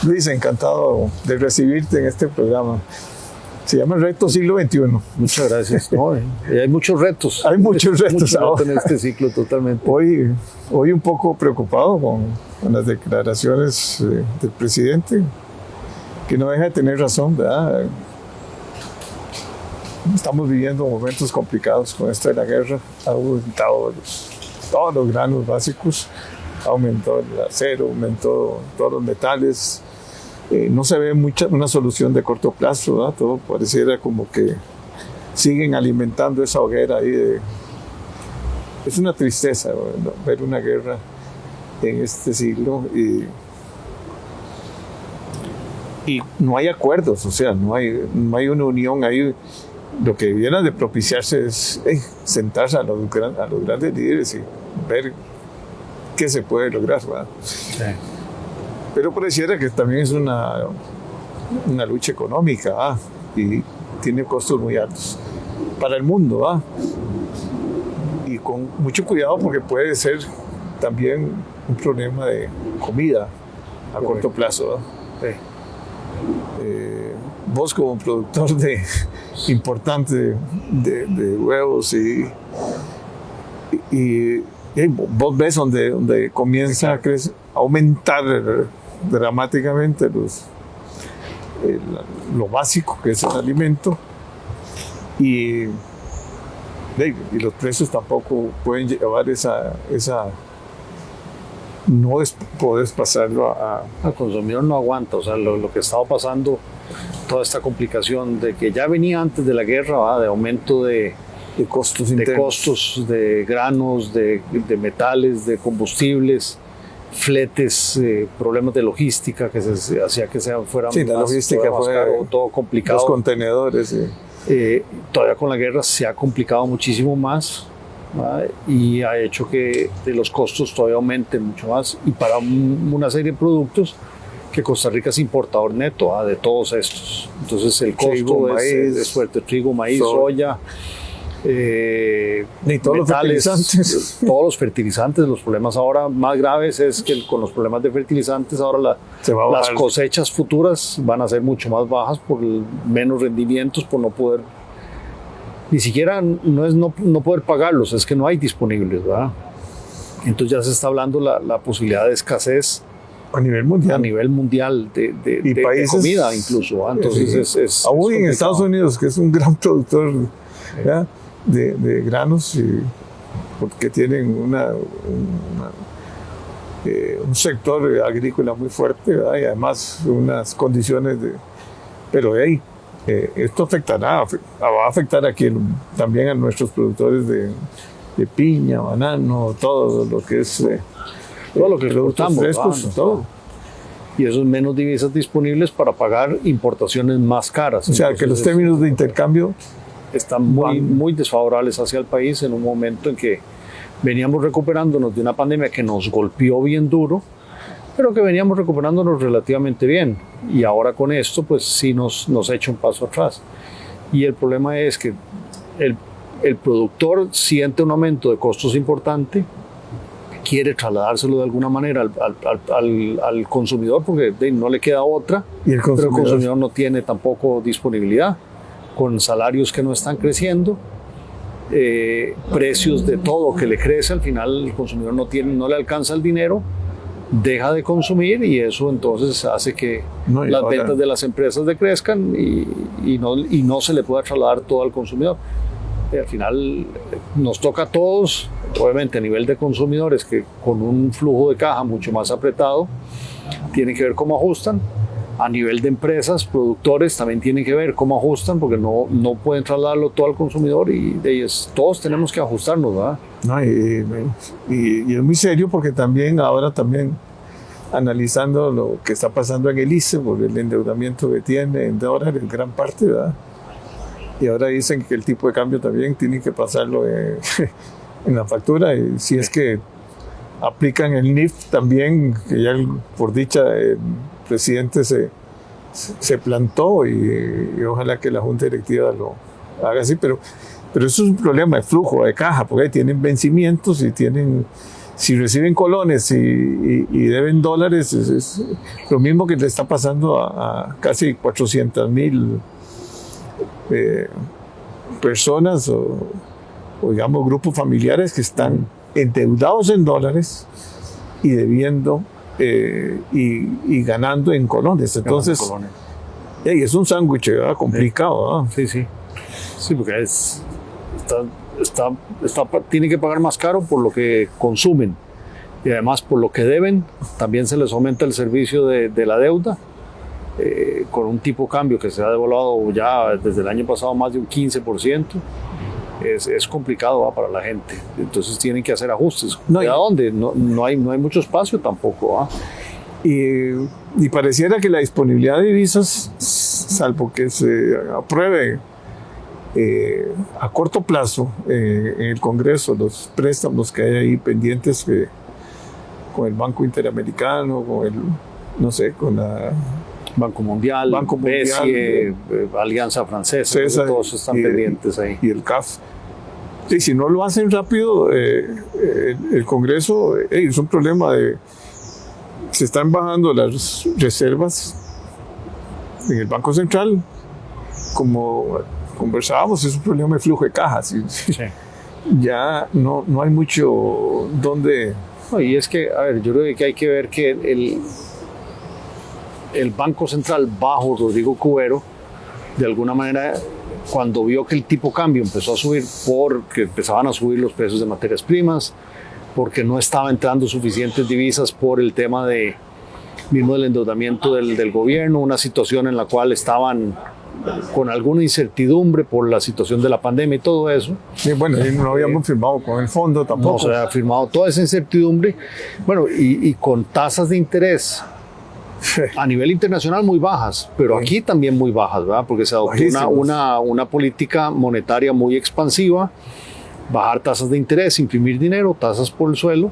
Luis, encantado de recibirte en este programa. Se llama Reto Siglo XXI. Muchas gracias. No, hay muchos retos. Hay muchos retos ahora. En este ciclo totalmente. Hoy un poco preocupado con las declaraciones del presidente, que no deja de tener razón, ¿verdad? Estamos viviendo momentos complicados con esto de la guerra. Ha aumentado todos los granos básicos, aumentó el acero, aumentó todos los metales. No se ve una solución de corto plazo, ¿verdad? Todo pareciera como que siguen alimentando esa hoguera ahí. Es una tristeza, ¿no?, ver una guerra en este siglo y no hay acuerdos, o sea, no hay una unión ahí. Lo que viene de propiciarse es sentarse a los grandes líderes y ver qué se puede lograr, ¿verdad? Sí. Pero pareciera que también es una lucha económica, ¿verdad? Y tiene costos muy altos para el mundo, ¿verdad? Y con mucho cuidado, porque puede ser también un problema de comida a corto plazo, ¿verdad? Sí. Vos como productor importante de huevos y vos ves donde comienza a aumentar dramáticamente lo básico que es el alimento y los precios tampoco pueden llevar esa no podés pasarlo al consumidor. No aguanta, o sea, lo que estaba pasando, toda esta complicación de que ya venía antes de la guerra, ¿va?, de aumento de costos, de granos, de metales, de combustibles, fletes, problemas de logística que se hacía que fuera la logística fue caro, todo complicado. Los contenedores. Sí. Todavía con la guerra se ha complicado muchísimo más, ¿va?, y ha hecho que los costos todavía aumenten mucho más, y para una serie de productos que Costa Rica es importador neto, ¿va?, de todos estos. Entonces el costo es fuerte: trigo, maíz, soya, todos metales, todos los fertilizantes. Los problemas ahora más graves es que con los problemas de fertilizantes ahora las cosechas futuras van a ser mucho más bajas por menos rendimientos, por no poder, ni siquiera no es no poder pagarlos, es que no hay disponibles, ¿verdad? Entonces ya se está hablando la posibilidad de escasez a nivel mundial de países, comida incluso, ¿verdad? Entonces es aún complicado. En Estados Unidos, que es un gran productor, ¿verdad?, de granos, porque tienen un sector agrícola muy fuerte, ¿verdad?, y además unas condiciones pero esto va a afectar aquí también a nuestros productores de piña, banano, todo lo que es todo lo que exportamos, frescos, todo. Y eso es menos divisas disponibles para pagar importaciones más caras. O sea, entonces, que los términos de intercambio están muy desfavorables hacia el país en un momento en que veníamos recuperándonos de una pandemia que nos golpeó bien duro, pero que veníamos recuperándonos relativamente bien. Y ahora con esto, pues sí nos echa un paso atrás. Y el problema es que el productor siente un aumento de costos importante, quiere trasladárselo de alguna manera al consumidor, porque no le queda otra, pero el consumidor no tiene tampoco disponibilidad, con salarios que no están creciendo, precios de todo que le crece. Al final el consumidor no le alcanza el dinero, deja de consumir, y eso entonces hace que las ventas de las empresas decrezcan y no se le pueda trasladar todo al consumidor. Al final nos toca a todos, obviamente a nivel de consumidores, que con un flujo de caja mucho más apretado tienen que ver cómo ajustan. A nivel de empresas, productores también tienen que ver cómo ajustan, porque no pueden trasladarlo todo al consumidor, y todos tenemos que ajustarnos, ¿verdad? No, y es muy serio, porque ahora analizando lo que está pasando en el ICE, por el endeudamiento que tiene en dólares en gran parte, ¿verdad? Y ahora dicen que el tipo de cambio también tienen que pasarlo en la factura, y si es que aplican el NIF también, que ya por dicha el presidente se plantó, y ojalá que la Junta Directiva lo haga así, pero eso es un problema de flujo de caja, porque ahí tienen vencimientos y tienen si reciben colones y deben dólares, es lo mismo que le está pasando a casi 400,000 personas o digamos grupos familiares que están endeudados en dólares y debiendo y ganando en colones. Entonces, es un sándwich complicado. Sí, sí. Sí, porque tiene que pagar más caro por lo que consumen y además por lo que deben. También se les aumenta el servicio de la deuda con un tipo de cambio que se ha devaluado ya desde el año pasado más de un 15%. Es complicado para la gente, entonces tienen que hacer ajustes. ¿De dónde? No hay mucho espacio tampoco. Y pareciera que la disponibilidad de divisas, salvo que se apruebe a corto plazo en el Congreso los préstamos que hay ahí pendientes con el Banco Interamericano, con la Banco Mundial, BESIE, Alianza Francesa, todos están pendientes ahí. Y el CAF. Y si no lo hacen rápido, el Congreso es un problema se están bajando las reservas en el Banco Central, como conversábamos, es un problema de flujo de cajas. Sí. Ya no hay mucho donde... Y es que, a ver, yo creo que hay que ver que el Banco Central bajo Rodrigo Cubero, de alguna manera, cuando vio que el tipo cambio empezó a subir porque empezaban a subir los precios de materias primas, porque no estaba entrando suficientes divisas por el tema mismo del endeudamiento del gobierno, una situación en la cual estaban con alguna incertidumbre por la situación de la pandemia y todo eso. Sí, bueno, no habíamos firmado con el fondo tampoco. No se había firmado toda esa incertidumbre. Bueno, y con tasas de interés a nivel internacional muy bajas, pero aquí también muy bajas, ¿verdad? Porque se adoptó una política monetaria muy expansiva, bajar tasas de interés, imprimir dinero, tasas por el suelo,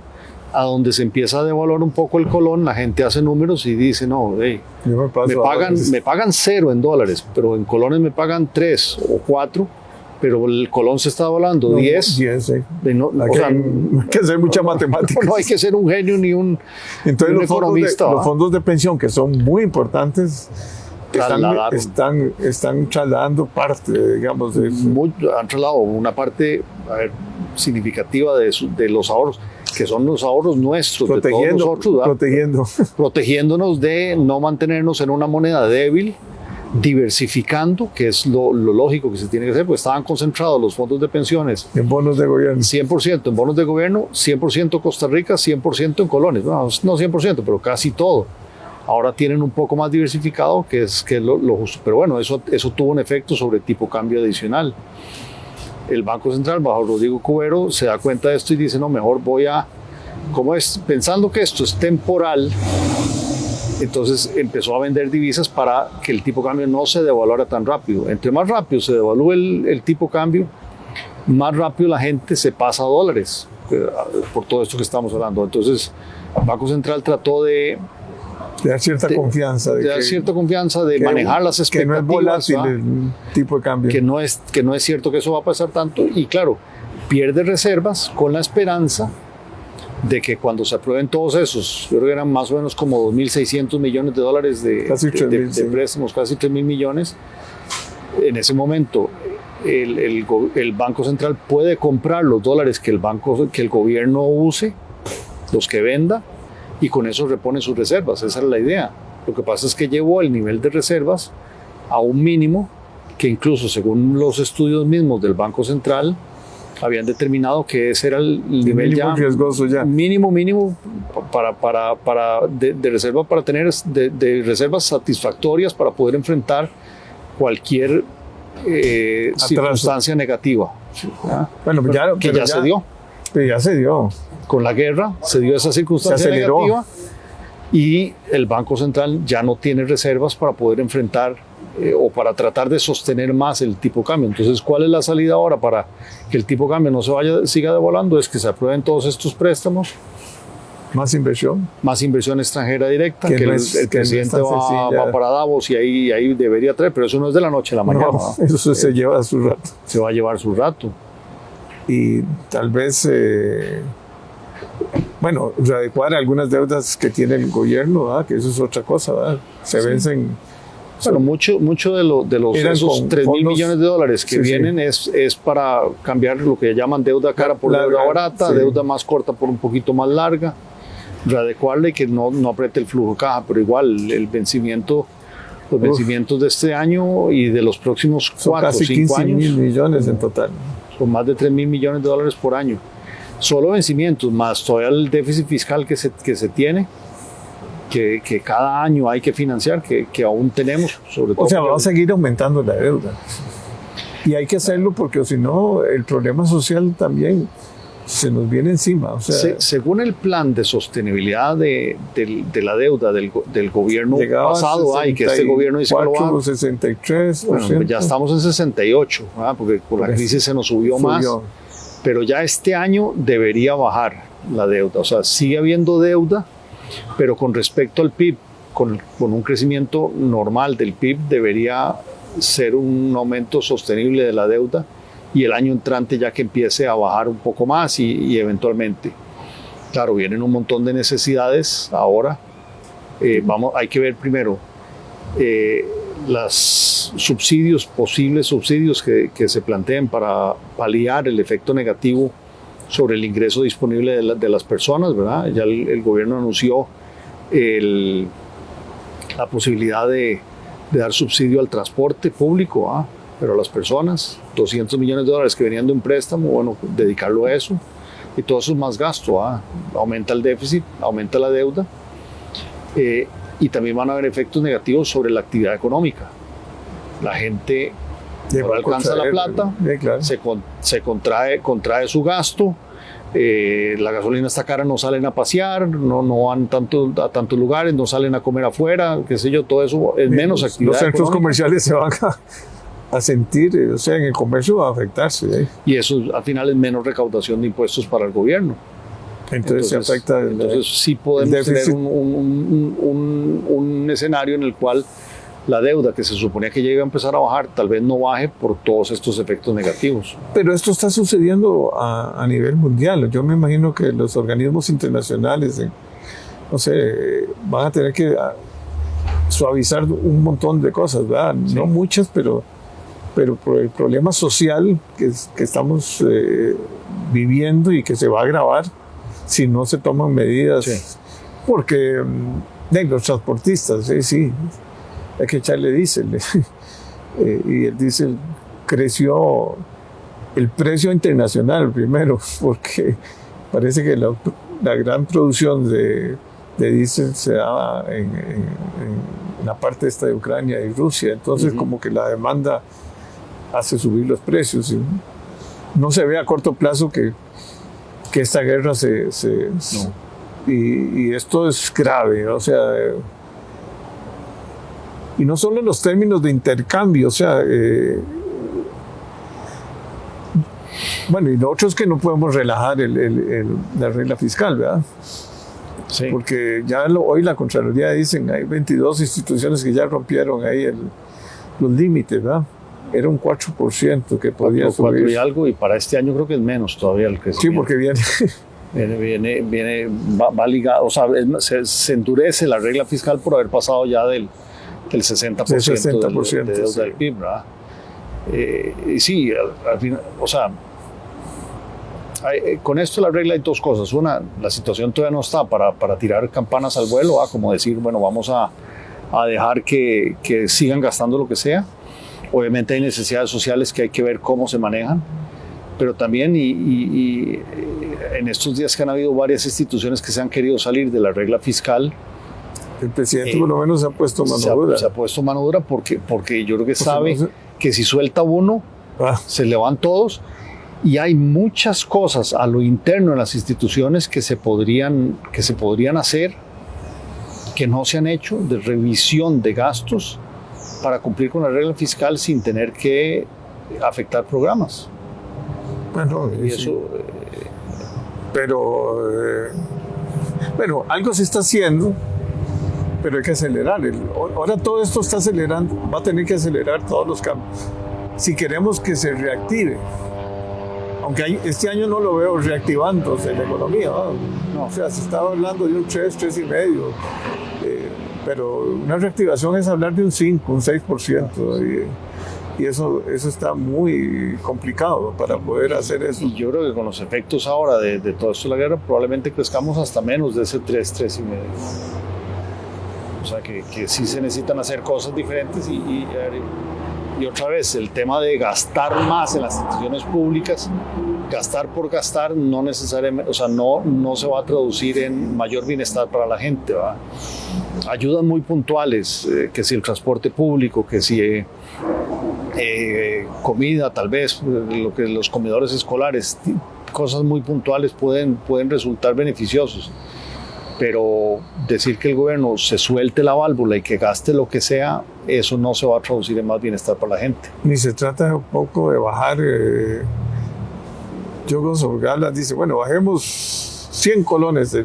a donde se empieza a devaluar un poco el colón, la gente hace números y dice, no, me pagan 0 en dólares, pero en colones me pagan 3 o 4, pero el colón se está devaluando 10. 10, sí. No hay que hacer mucha matemática. No hay que ser un genio ni un economista. Los fondos de pensión, que son muy importantes, están trasladando parte, digamos. Han trasladado una parte significativa de los ahorros, que son los ahorros nuestros, de todos nosotros, protegiéndonos de no mantenernos en una moneda débil, diversificando, que es lo lógico que se tiene que hacer, porque estaban concentrados los fondos de pensiones en bonos de gobierno, 100% en bonos de gobierno, 100% Costa Rica, 100% en colones, no 100%, pero casi todo. Ahora tienen un poco más diversificado, que es lo justo, pero bueno, eso tuvo un efecto sobre el tipo cambio adicional. El Banco Central, bajo Rodrigo Cubero, se da cuenta de esto y dice, no, mejor pensando que esto es temporal, entonces empezó a vender divisas para que el tipo cambio no se devaluara tan rápido. Entre más rápido se devalúe el tipo cambio, más rápido la gente se pasa a dólares, por todo esto que estamos hablando. Entonces, el Banco Central trató de dar cierta confianza. De manejar las expectativas. Que no es volátil el tipo de cambio. Que no es cierto que eso va a pasar tanto. Y claro, pierde reservas con la esperanza de que cuando se aprueben todos esos, yo creo que eran más o menos como 2.600 millones de dólares de préstamos, casi 3.000 millones, en ese momento el Banco Central puede comprar los dólares que el gobierno use, los que venda, y con eso repone sus reservas. Esa era la idea. Lo que pasa es que llevó el nivel de reservas a un mínimo que incluso según los estudios mismos del Banco Central habían determinado que ese era el nivel mínimo riesgoso mínimo de reserva, para tener de reservas satisfactorias para poder enfrentar cualquier circunstancia negativa. Bueno, ya se dio. Pero ya se dio. Con la guerra se dio esa circunstancia negativa y el Banco Central ya no tiene reservas para poder enfrentar o para tratar de sostener más el tipo de cambio. Entonces, ¿cuál es la salida ahora para que el tipo de cambio no siga devaluando? Es que se aprueben todos estos préstamos. Más inversión. Más inversión extranjera directa, que el presidente va para Davos y ahí debería traer, pero eso no es de la noche a la mañana. No, eso se lleva su rato. Se va a llevar su rato. Y tal vez bueno, readecuar algunas deudas que tiene el gobierno, ¿verdad? Que eso es otra cosa, ¿verdad? Se vencen. Bueno, mucho de los esos 3.000 millones de dólares que vienen es para cambiar lo que llaman deuda cara por deuda barata, deuda más corta por un poquito más larga, readecuarla y que no apriete el flujo de caja, pero igual el vencimiento, los vencimientos de este año y de los próximos 4 o 5 años. 15.000 millones en total. Son más de 3.000 millones de dólares por año. Solo vencimientos, más todavía el déficit fiscal que se tiene, que cada año hay que financiar, que aún tenemos, sobre todo. O sea, va a seguir aumentando la deuda. Y hay que hacerlo porque si no, el problema social también se nos viene encima. O sea, según el plan de sostenibilidad de la deuda del gobierno pasado, que este gobierno dice que lo va a 63%. Bueno, ya estamos en 68, ¿verdad? Porque con la crisis se nos subió más. Pero ya este año debería bajar la deuda. O sea, sigue habiendo deuda, pero con respecto al PIB, con un crecimiento normal del PIB, debería ser un aumento sostenible de la deuda y el año entrante ya que empiece a bajar un poco más y eventualmente. Claro, vienen un montón de necesidades ahora. Hay que ver primero los posibles subsidios que se planteen para paliar el efecto negativo sobre el ingreso disponible de las personas, ¿verdad? Ya el gobierno anunció la posibilidad de dar subsidio al transporte público, pero a las personas, 200 millones de dólares que venían de un préstamo, bueno, dedicarlo a eso, y todo eso es más gasto, aumenta el déficit, aumenta la deuda, y también van a haber efectos negativos sobre la actividad económica. La gente no alcanza la plata, claro. se contrae su gasto, la gasolina está cara, no salen a pasear, no van a tantos lugares, no salen a comer afuera, qué sé yo, todo eso es menos actividad Los centros económica. Comerciales se van a sentir, o sea, en el comercio va a afectarse. Y eso al final es menos recaudación de impuestos para el gobierno. Entonces se afecta sí podemos tener un escenario en el cual la deuda que se suponía que ya iba a empezar a bajar, tal vez no baje por todos estos efectos negativos. Pero esto está sucediendo a nivel mundial. Yo me imagino que los organismos internacionales, no sé, van a tener que suavizar un montón de cosas, ¿verdad? Sí. No muchas, pero por el problema social que estamos viviendo y que se va a agravar si no se toman medidas. Sí. Porque los transportistas, sí, hay que echarle diésel. Y el diésel creció el precio internacional primero, porque parece que la gran producción de diésel se daba en la parte esta de Ucrania y Rusia. Entonces, como que la demanda hace subir los precios. Y no se ve a corto plazo que esta guerra y esto es grave, o sea, y no solo en los términos de intercambio, o sea, bueno, y lo otro es que no podemos relajar la regla fiscal, ¿verdad? Sí. Porque ya hoy la Contraloría dicen hay 22 instituciones que ya rompieron ahí los límites, ¿verdad? Era un 4% que podía subir. 4 y algo, y para este año creo que es menos todavía el crecimiento. Sí, porque va ligado, o sea, se endurece la regla fiscal por haber pasado ya del 60% de deuda del PIB, ¿verdad? Y sí, al final, o sea, con esto la regla hay dos cosas. Una, la situación todavía no está para tirar campanas al vuelo, como decir, bueno, vamos a dejar que sigan gastando lo que sea. Obviamente hay necesidades sociales que hay que ver cómo se manejan, pero también y en estos días que han habido varias instituciones que se han querido salir de la regla fiscal. El presidente por lo menos se ha puesto mano dura. Se ha puesto mano dura porque yo creo que sabe que si suelta uno, se le van todos. Y hay muchas cosas a lo interno de las instituciones que se podrían hacer, que no se han hecho, de revisión de gastos para cumplir con la regla fiscal sin tener que afectar programas. Bueno, y eso, pero bueno, algo se está haciendo, pero hay que acelerar. Ahora todo esto está acelerando, va a tener que acelerar todos los cambios si queremos que se reactive. Aunque este año no lo veo reactivándose la economía, ¿no? No. O sea, se estaba hablando de un 3,5%, pero una reactivación es hablar de un 5, un 6%, y eso está muy complicado para poder hacer eso. Y yo creo que con los efectos ahora de todo esto de la guerra, probablemente crezcamos hasta menos de ese 3,5%. O sea, que sí se necesitan hacer cosas diferentes y otra vez, el tema de gastar más en las instituciones públicas, gastar por gastar, no necesariamente, o sea, no se va a traducir en mayor bienestar para la gente, ¿va? Ayudas muy puntuales, que si el transporte público, que si comida, tal vez, lo que los comedores escolares, cosas muy puntuales pueden resultar beneficiosos. Pero decir que el gobierno se suelte la válvula y que gaste lo que sea, eso no se va a traducir en más bienestar para la gente. Ni se trata un poco de bajar. Diogo Galas dice, bueno, bajemos 100 colones,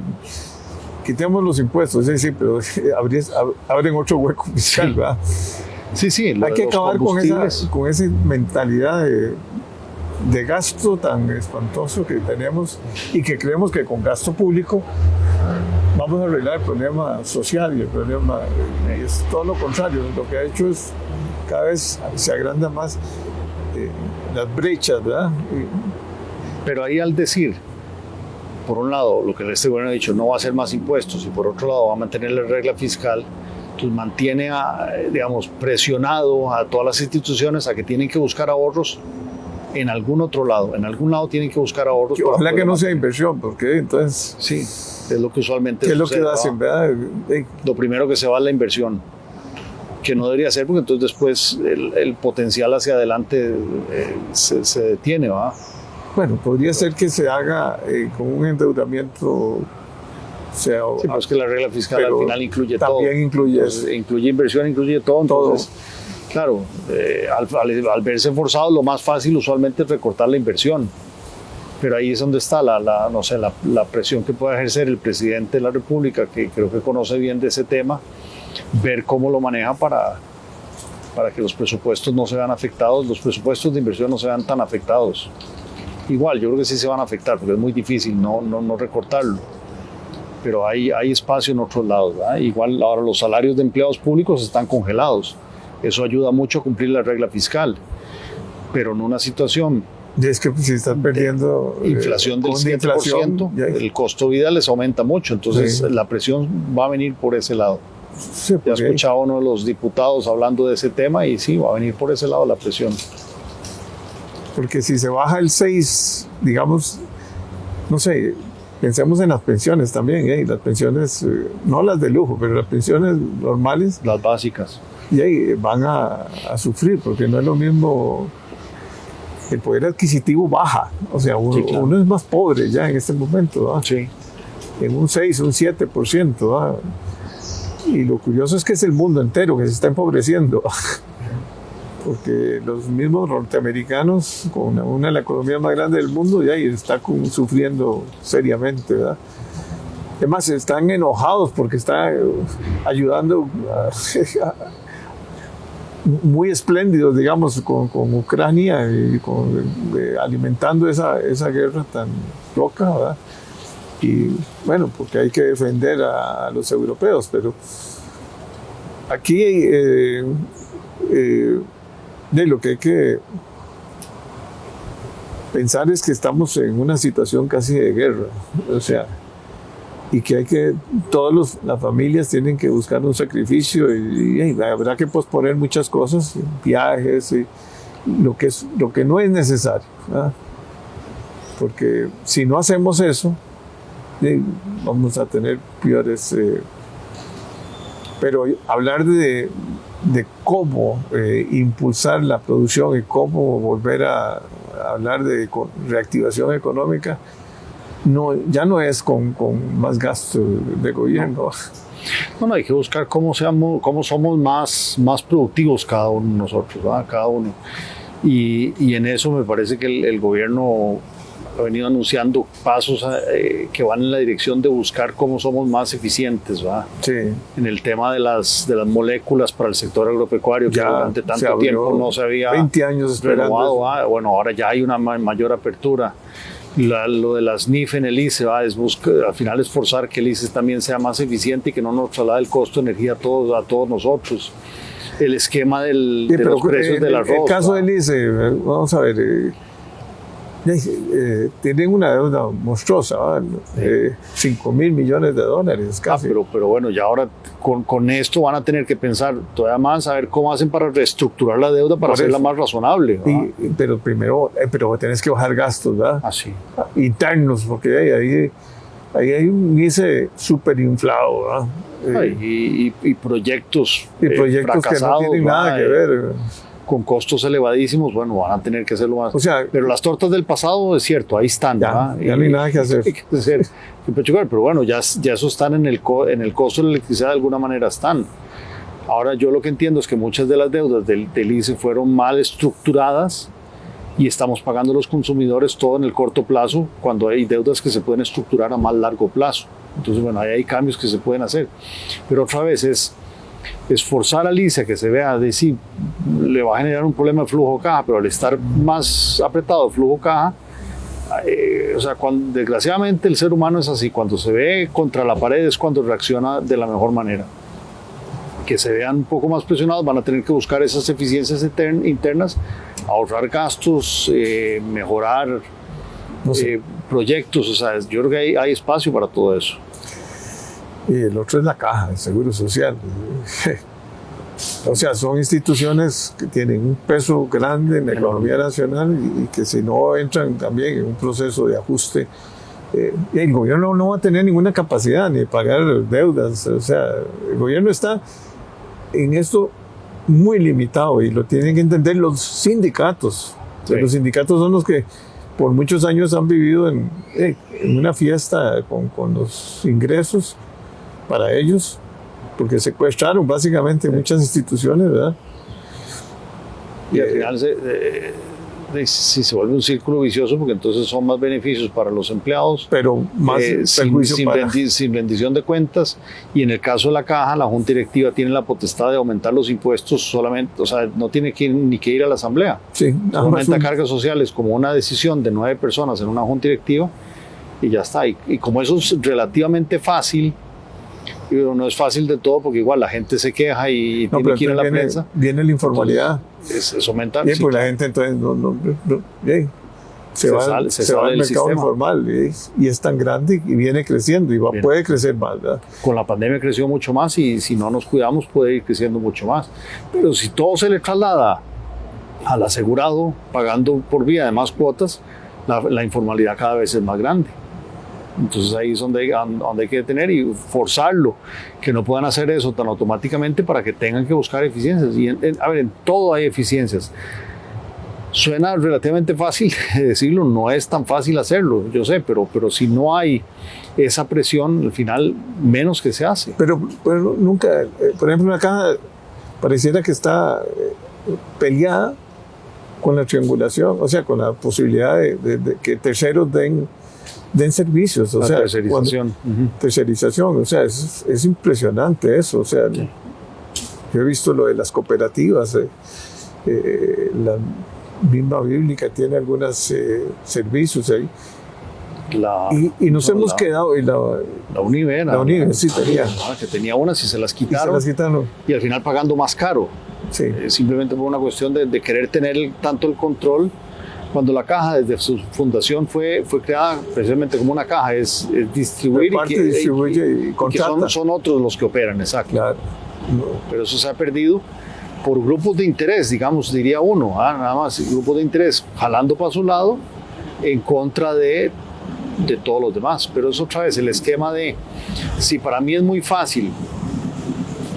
quitemos los impuestos, sí, pero abren otro hueco fiscal, ¿verdad? Sí, hay que acabar con esa mentalidad de gasto tan espantoso que tenemos y que creemos que con gasto público vamos a arreglar el problema social y el problema, es todo lo contrario. Lo que ha hecho es cada vez se agranda más las brechas, ¿verdad? Pero ahí al decir, por un lado, lo que este gobierno ha dicho, no va a hacer más impuestos, y por otro lado va a mantener la regla fiscal, pues mantiene, digamos, presionado a todas las instituciones a que tienen que buscar ahorros en algún otro lado. En algún lado tienen que buscar ahorros. Ojalá que no sea inversión, porque entonces... Sí, es lo que usualmente ¿qué es lo que hacen, verdad? Lo primero que se va es la inversión, que no debería ser, porque entonces después el potencial hacia adelante se detiene, ¿va? Bueno, podría ser que se haga con un endeudamiento... Sí, pero es que la regla fiscal al final incluye todo. También incluye entonces, incluye inversión, incluye todo. Entonces, claro, al verse forzados, lo más fácil usualmente es recortar la inversión. Pero ahí es donde está la presión que puede ejercer el presidente de la República, que creo que conoce bien de ese tema, ver cómo lo maneja para que los presupuestos no se vean afectados, los presupuestos de inversión no se vean tan afectados. Igual, yo creo que sí se van a afectar, porque es muy difícil no recortarlo. Pero hay espacio en otros lados, ¿verdad? Igual ahora los salarios de empleados públicos están congelados. Eso ayuda mucho a cumplir la regla fiscal. Pero en una situación... Es que si están perdiendo... inflación del 7%, el costo de vida les aumenta mucho. Entonces la presión va a venir por ese lado. Sí, ya escuchaba a uno de los diputados hablando de ese tema y sí, va a venir por ese lado la presión. Porque si se baja el 6, digamos, no sé... Pensemos en las pensiones también, las pensiones, no las de lujo, pero las pensiones normales. Las básicas. Y van a sufrir, porque no es lo mismo, el poder adquisitivo baja. O sea, uno es más pobre ya en este momento, ¿verdad? Sí. En un 6, un 7%, ¿verdad? Y lo curioso es que es el mundo entero que se está empobreciendo. Porque los mismos norteamericanos, con una de las economías más grandes del mundo, ya está sufriendo seriamente, ¿verdad? Además, están enojados porque está ayudando muy espléndidos, digamos, con Ucrania y alimentando esa guerra tan loca, ¿verdad? Y bueno, porque hay que defender a los europeos, pero aquí... de lo que hay que pensar es que estamos en una situación casi de guerra, o sea, y que las familias tienen que buscar un sacrificio y habrá que posponer muchas cosas, viajes, y lo que no es necesario, ¿verdad? Porque si no hacemos eso, vamos a tener peores... pero hablar de cómo impulsar la producción y cómo volver a hablar de reactivación económica, ya no es con más gasto de gobierno. No, hay que buscar cómo somos más productivos cada uno de nosotros, ¿verdad? Cada uno. Y en eso me parece que el gobierno ha venido anunciando pasos que van en la dirección de buscar cómo somos más eficientes, ¿verdad? Sí. En el tema de las moléculas para el sector agropecuario, que Ya durante tanto tiempo no se había 20 años renovado, ¿verdad? Bueno, ahora ya hay una mayor apertura. Lo de las NIF en el ICE, ¿verdad? Al final es forzar que el ICE también sea más eficiente y que no nos traslade el costo de energía a todos nosotros. El esquema de los precios del arroz. El caso del ICE, vamos a ver, tienen una deuda monstruosa, 5 mil millones de dólares casi. Pero bueno, ya ahora con esto van a tener que pensar todavía más a ver cómo hacen para reestructurar la deuda para hacerla más razonable. Pero primero tenés que bajar gastos, ¿verdad? Así. Internos, porque ahí hay un ICE súper inflado, ¿verdad? Y proyectos, que fracasados, no tienen nada que ver. Con costos elevadísimos, bueno, van a tener que hacerlo más. O sea, pero las tortas del pasado, es cierto, ahí están. Ya no hay nada que hacer. Pero bueno, ya eso están en el costo de la electricidad, de alguna manera están. Ahora yo lo que entiendo es que muchas de las deudas del ICE fueron mal estructuradas y estamos pagando los consumidores todo en el corto plazo cuando hay deudas que se pueden estructurar a más largo plazo. Entonces, bueno, ahí hay cambios que se pueden hacer. Pero otra vez es forzar al ICE a que se vea de si le va a generar un problema de flujo caja, pero al estar más apretado el flujo caja, o sea, desgraciadamente el ser humano es así, cuando se ve contra la pared es cuando reacciona de la mejor manera. Que se vean un poco más presionados, van a tener que buscar esas eficiencias internas, ahorrar gastos, mejorar proyectos, o sea, yo creo que hay espacio para todo eso. Y el otro es la caja, el Seguro Social. O sea, son instituciones que tienen un peso grande en la economía nacional y que si no entran también en un proceso de ajuste, el gobierno no va a tener ninguna capacidad ni de pagar deudas. O sea, el gobierno está en esto muy limitado y lo tienen que entender los sindicatos. Sí. Los sindicatos son los que por muchos años han vivido en una fiesta con los ingresos para ellos, porque secuestraron básicamente muchas instituciones, ¿verdad? Y al final se vuelve un círculo vicioso, porque entonces son más beneficios para los empleados, pero más sin rendición de cuentas. Y en el caso de la caja, la junta directiva tiene la potestad de aumentar los impuestos solamente, o sea, no tiene ni que ir a la asamblea. Sí, aumenta cargas sociales como una decisión de 9 personas en una junta directiva y ya está. Y como eso es relativamente fácil, no es fácil de todo, porque igual la gente se queja y tiene que ir a la prensa. Viene la informalidad. Eso aumenta. Bien, pues la gente entonces se va al mercado sistema informal y es tan grande y viene creciendo y puede crecer más, ¿verdad? Con la pandemia creció mucho más y si no nos cuidamos puede ir creciendo mucho más. Pero si todo se le traslada al asegurado pagando por vía de más cuotas, la informalidad cada vez es más grande. Entonces ahí es donde hay que detener y forzarlo, que no puedan hacer eso tan automáticamente para que tengan que buscar eficiencias. Y en todo hay eficiencias. Suena relativamente fácil decirlo, no es tan fácil hacerlo, yo sé, pero si no hay esa presión, al final menos que se hace. Pero nunca, por ejemplo, la caja pareciera que está peleada con la triangulación, o sea, con la posibilidad de que terceros den servicios, o sea, tercerización. Tercerización, o sea, es impresionante eso, o sea, sí. Yo he visto lo de las cooperativas, la misma bíblica tiene algunos servicios ahí, y nos hemos quedado, y la Unive sí tenía. Que tenía unas y se las quitaron, y al final pagando más caro, sí. Simplemente por una cuestión de querer tener tanto el control. Cuando la caja desde su fundación fue creada precisamente como una caja, es distribuir y contrata. Que son otros los que operan, exacto. Claro. Pero eso se ha perdido por grupos de interés, digamos, diría uno, nada más, grupos de interés jalando para su lado en contra de todos los demás. Pero es otra vez el esquema de, si para mí es muy fácil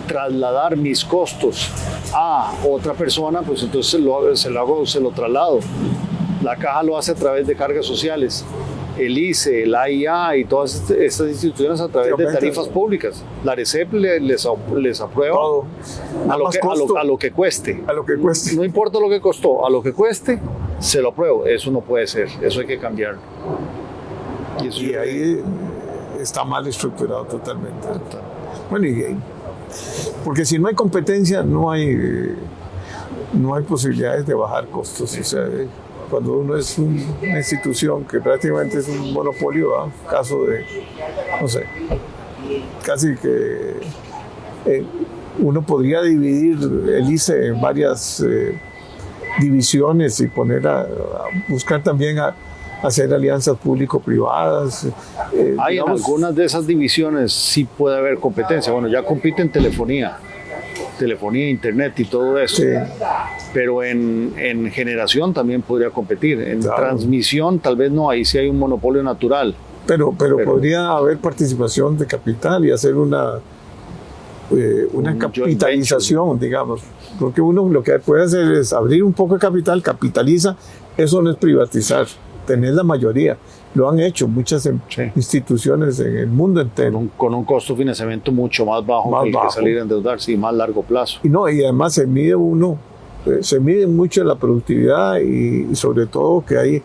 trasladar mis costos a otra persona, pues entonces se lo traslado. La caja lo hace a través de cargas sociales el ICE, el AIA y todas estas instituciones a través de tarifas públicas. La ARECEP les aprueba Todo. a lo que cueste. A lo que cueste. No importa lo que costó, a lo que cueste, se lo apruebo. Eso no puede ser, eso hay que cambiarlo. Y ahí está mal estructurado totalmente. Bueno, porque si no hay competencia, no hay posibilidades de bajar costos. O sea, cuando uno es una institución que prácticamente es un monopolio, ¿verdad? Caso de, no sé, casi que uno podría dividir el ICE en varias divisiones y poner a buscar también a hacer alianzas público-privadas. Hay en algunas de esas divisiones sí puede haber competencia. Bueno, ya compiten telefonía, internet y todo eso. Sí. Pero en generación también podría competir. En Claro. transmisión tal vez no, ahí sí hay un monopolio natural. Pero podría haber participación de capital y hacer una capitalización, digamos. Porque uno lo que puede hacer es abrir un poco de capital, capitaliza. Eso no es privatizar, tener la mayoría. Lo han hecho muchas instituciones en el mundo entero. Con un costo de financiamiento mucho más bajo que el que salir a endeudarse y más largo plazo. Y además se mide mucho la productividad y sobre todo que hay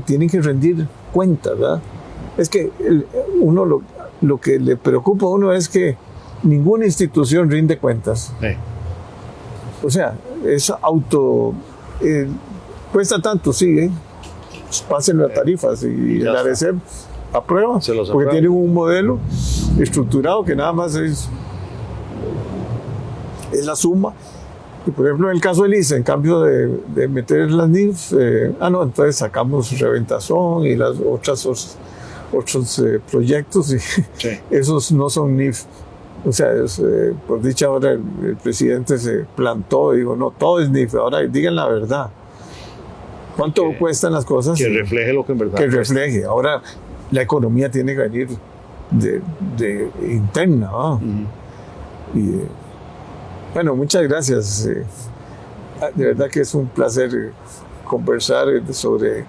tienen que rendir cuentas, ¿verdad? Es que lo que le preocupa a uno es que ninguna institución rinde cuentas. Sí. O sea, es cuesta tanto, sí, pasen las tarifas y la ARECEP aprueba, porque tienen un modelo estructurado que nada más es la suma. Y por ejemplo, en el caso del ICE, en cambio de meter las NIF, entonces sacamos reventazón y las otros proyectos, y esos no son NIF. O sea, por dicha ahora el presidente se plantó y dijo, no, todo es NIF, ahora digan la verdad. ¿Cuánto cuestan las cosas? Que refleje lo que en verdad Que refleje. Ahora, la economía tiene que venir de interna, ¿no? Y bueno, muchas gracias. De verdad que es un placer conversar sobre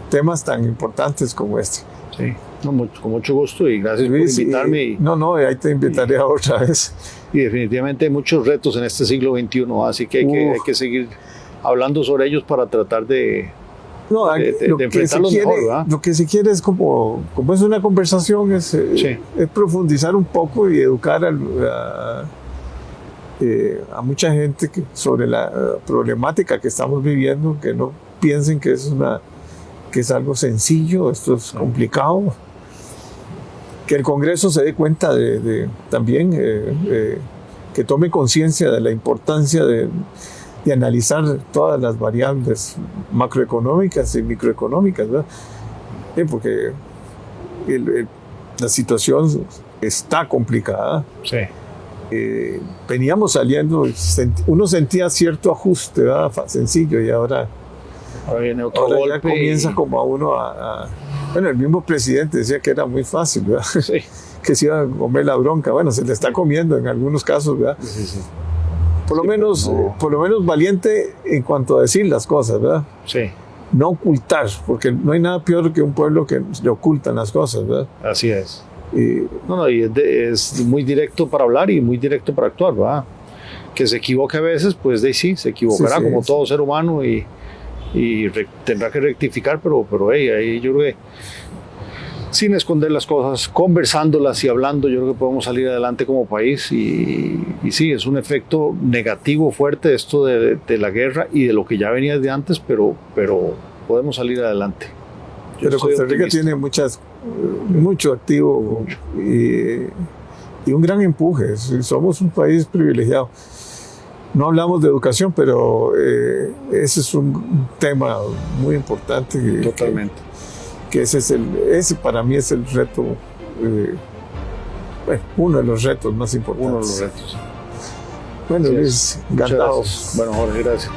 temas tan importantes como este. Sí, con mucho gusto y gracias por invitarme. Ahí te invitaré otra vez. Y definitivamente hay muchos retos en este siglo XXI, así que hay que seguir hablando sobre ellos para tratar de enfrentarlos mejor, ¿verdad? Lo que se quiere es como es una conversación, es profundizar un poco y educar a mucha gente sobre la problemática que estamos viviendo, que no piensen que es algo sencillo, esto es complicado. Que el Congreso se dé cuenta también, que tome conciencia de la importancia de analizar todas las variables macroeconómicas y microeconómicas, ¿verdad? Porque la situación está complicada. Sí. Veníamos saliendo, uno sentía cierto ajuste, ¿verdad? Sencillo, y ahora viene otro golpe. Ya comienza como a uno bueno, el mismo presidente decía que era muy fácil, ¿verdad? Sí. Que se iba a comer la bronca. Bueno, se le está comiendo en algunos casos, ¿verdad? Sí. Por lo menos valiente en cuanto a decir las cosas, ¿verdad? Sí. No ocultar, porque no hay nada peor que un pueblo que le ocultan las cosas, ¿verdad? Así es. Y es muy directo para hablar y muy directo para actuar, ¿verdad? Que se equivoque a veces, pues sí, se equivocará como todo ser humano y tendrá que rectificar, pero ahí yo creo que sin esconder las cosas, conversándolas y hablando, yo creo que podemos salir adelante como país y sí, es un efecto negativo fuerte esto de la guerra y de lo que ya venía de antes, pero podemos salir adelante. Pero Costa Rica tiene mucho activo y un gran empuje. Somos un país privilegiado. No hablamos de educación, pero ese es un tema muy importante. Totalmente. Que ese para mí es el reto, uno de los retos más importantes. Uno de los retos. Bueno, Luis, encantado. Bueno, Jorge, gracias.